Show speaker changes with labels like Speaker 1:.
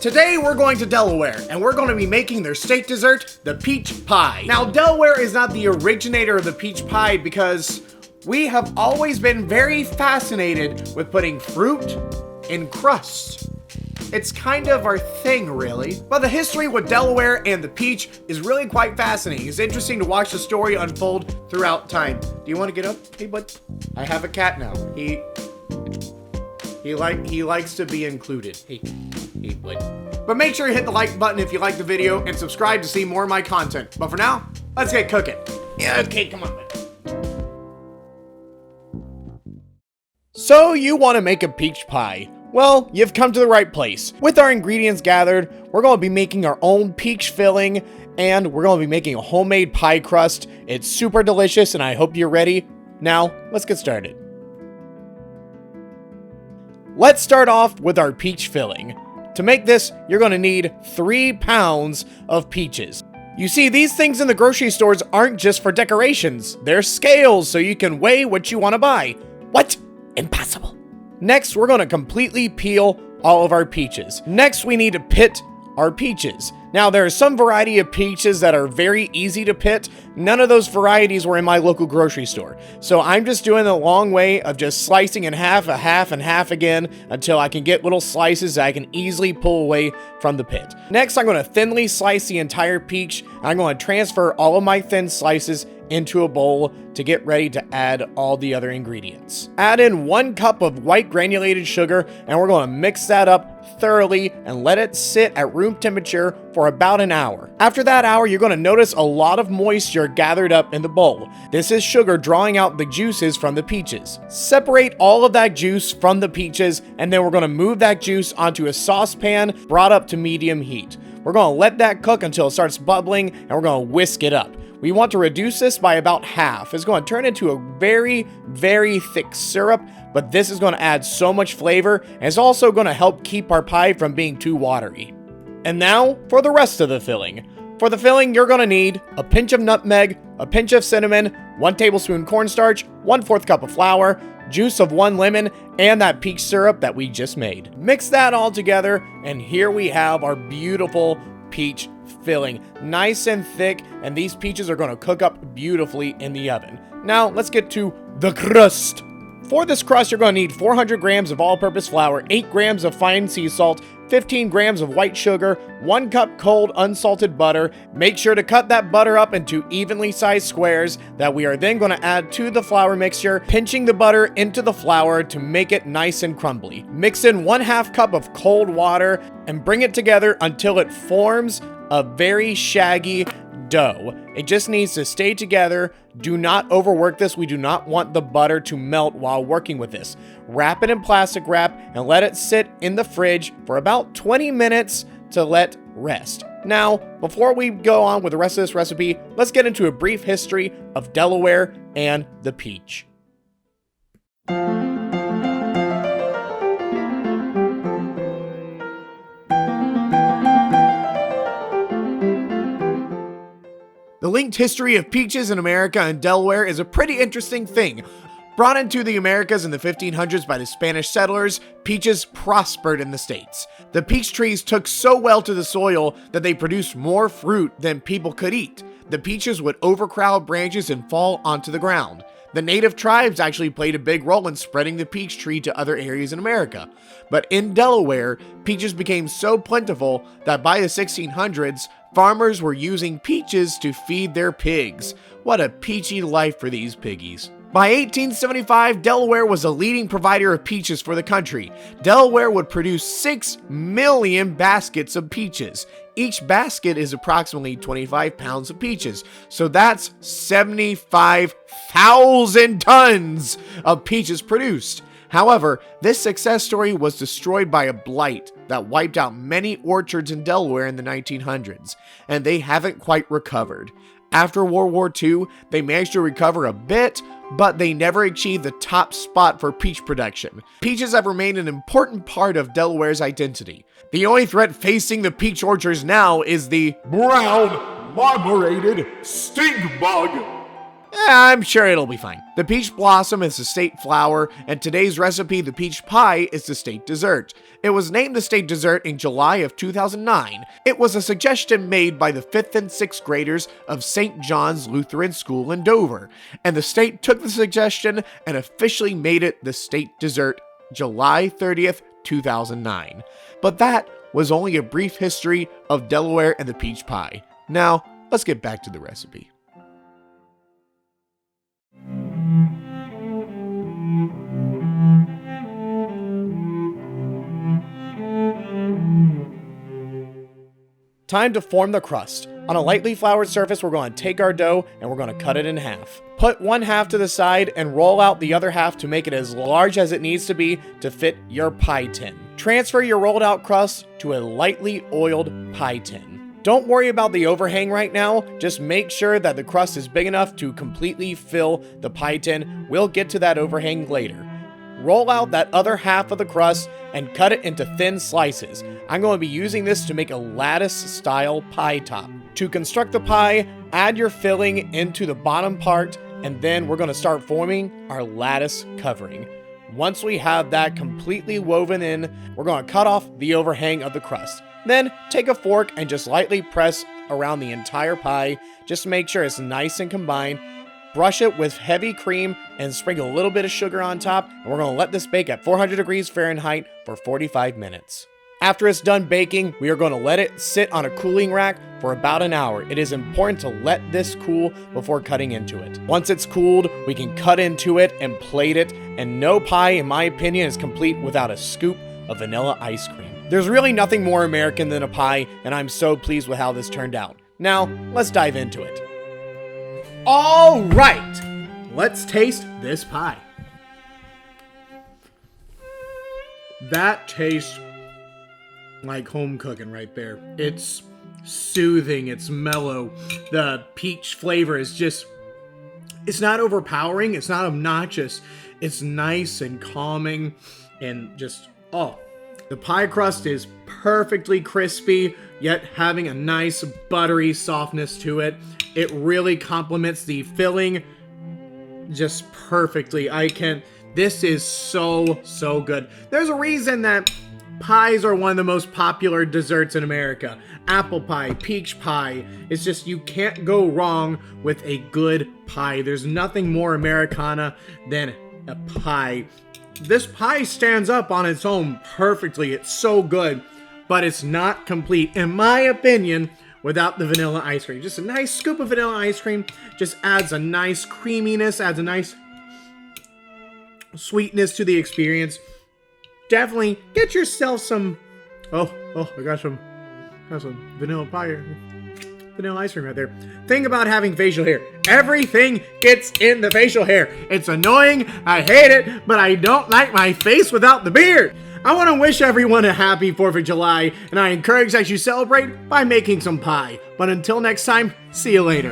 Speaker 1: Today we're going to Delaware, and we're going to be making their state dessert, the peach pie. Now, Delaware is not the originator of the peach pie because we have always been very fascinated with putting fruit in crust. It's kind of our thing, really. But the history with Delaware and the peach is really quite fascinating. It's interesting to watch the story unfold throughout time. Do you want to get up? Hey, bud. I have a cat now. He likes to be included. Hey, bud. But make sure you hit the like button if you like the video and subscribe to see more of my content. But for now, let's get cooking. Yeah, okay, come on, bud. So you want to make a peach pie? Well, you've come to the right place. With our ingredients gathered, we're going to be making our own peach filling, and we're going to be making a homemade pie crust. It's super delicious, and I hope you're ready. Now, let's get started. Let's start off with our peach filling. To make this, you're going to need 3 pounds of peaches. You see, these things in the grocery stores aren't just for decorations. They're scales, so you can weigh what you want to buy. What? Impossible. Next, we're going to completely peel all of our peaches. Next, we need to pit our peaches. Now, there are some variety of peaches that are very easy to pit. None of those varieties were in my local grocery store. So I'm just doing the long way of just slicing in half, a half, and half again until I can get little slices that I can easily pull away from the pit. Next, I'm going to thinly slice the entire peach. I'm going to transfer all of my thin slices into a bowl to get ready to add all the other ingredients. Add in 1 cup of white granulated sugar, and we're going to mix that up thoroughly and let it sit at room temperature for about an hour. After that hour, you're going to notice a lot of moisture gathered up in the bowl. This is sugar drawing out the juices from the peaches. Separate all of that juice from the peaches, and then we're going to move that juice onto a saucepan brought up to medium heat. We're going to let that cook until it starts bubbling, and we're going to whisk it up. We want to reduce this by about half. It's going to turn into a very, very thick syrup, but this is going to add so much flavor, and it's also going to help keep our pie from being too watery. And now, for the rest of the filling. For the filling, you're going to need a pinch of nutmeg, a pinch of cinnamon, 1 tablespoon cornstarch, 1/4 cup of flour, juice of 1 lemon, and that peach syrup that we just made. Mix that all together, and here we have our beautiful peach filling. Nice and thick, and these peaches are going to cook up beautifully in the oven. Now, let's get to the crust. For this crust, you're going to need 400 grams of all-purpose flour, 8 grams of fine sea salt, 15 grams of white sugar, 1 cup cold unsalted butter. Make sure to cut that butter up into evenly sized squares that we are then going to add to the flour mixture, pinching the butter into the flour to make it nice and crumbly. Mix in 1/2 cup of cold water and bring it together until it forms a very shaggy dough. It just needs to stay together. Do not overwork this. We do not want the butter to melt while working with this. Wrap it in plastic wrap and let it sit in the fridge for about 20 minutes to let rest. Now, before we go on with the rest of this recipe, let's get into a brief history of Delaware and the peach. The linked history of peaches in America and Delaware is a pretty interesting thing. Brought into the Americas in the 1500s by the Spanish settlers, peaches prospered in the States. The peach trees took so well to the soil that they produced more fruit than people could eat. The peaches would overcrowd branches and fall onto the ground. The native tribes actually played a big role in spreading the peach tree to other areas in America. But in Delaware, peaches became so plentiful that by the 1600s, farmers were using peaches to feed their pigs. What a peachy life for these piggies. By 1875, Delaware was a leading provider of peaches for the country. Delaware would produce 6 million baskets of peaches. Each basket is approximately 25 pounds of peaches. So that's 75,000 tons of peaches produced. However, this success story was destroyed by a blight that wiped out many orchards in Delaware in the 1900s, and they haven't quite recovered. After World War II, they managed to recover a bit, but they never achieved the top spot for peach production. Peaches have remained an important part of Delaware's identity. The only threat facing the peach orchards now is the brown marmorated stink bug. I'm sure it'll be fine. The peach blossom is the state flower, and today's recipe, the peach pie, is the state dessert. It was named the state dessert in July of 2009. It was a suggestion made by the 5th and 6th graders of St. John's Lutheran School in Dover, and the state took the suggestion and officially made it the state dessert July 30th, 2009. But that was only a brief history of Delaware and the peach pie. Now, let's get back to the recipe. Time to form the crust. On a lightly floured surface, we're going to take our dough and we're going to cut it in half. Put one half to the side and roll out the other half to make it as large as it needs to be to fit your pie tin. Transfer your rolled out crust to a lightly oiled pie tin. Don't worry about the overhang right now, just make sure that the crust is big enough to completely fill the pie tin. We'll get to that overhang later. Roll out that other half of the crust and cut it into thin slices. I'm going to be using this to make a lattice-style pie top. To construct the pie, add your filling into the bottom part, and then we're going to start forming our lattice covering. Once we have that completely woven in, we're going to cut off the overhang of the crust. Then take a fork and just lightly press around the entire pie, just to make sure it's nice and combined. Brush it with heavy cream and sprinkle a little bit of sugar on top, and we're going to let this bake at 400 degrees Fahrenheit for 45 minutes. After it's done baking, we are going to let it sit on a cooling rack for about an hour. It is important to let this cool before cutting into it. Once it's cooled, we can cut into it and plate it, and no pie, in my opinion, is complete without a scoop of vanilla ice cream. There's really nothing more American than a pie, and I'm so pleased with how this turned out. Now, let's dive into it. All right, let's taste this pie. That tastes like home cooking right there. It's soothing, it's mellow. The peach flavor is just, it's not overpowering, it's not obnoxious. It's nice and calming and just, oh. The pie crust is perfectly crispy, yet having a nice buttery softness to it. It really complements the filling just perfectly. This is so good. There's a reason that pies are one of the most popular desserts in America. Apple pie, peach pie. It's just, you can't go wrong with a good pie. There's nothing more Americana than a pie. This pie stands up on its own perfectly. It's so good, but it's not complete, in my opinion, without the vanilla ice cream. Just a nice scoop of vanilla ice cream just adds a nice creaminess, adds a nice sweetness to the experience. Definitely get yourself some, I got some vanilla pie, vanilla ice cream right there. Think about having facial hair. Everything gets in the facial hair. It's annoying, I hate it, but I don't like my face without the beard. I want to wish everyone a happy 4th of July, and I encourage that you celebrate by making some pie. But until next time, see you later.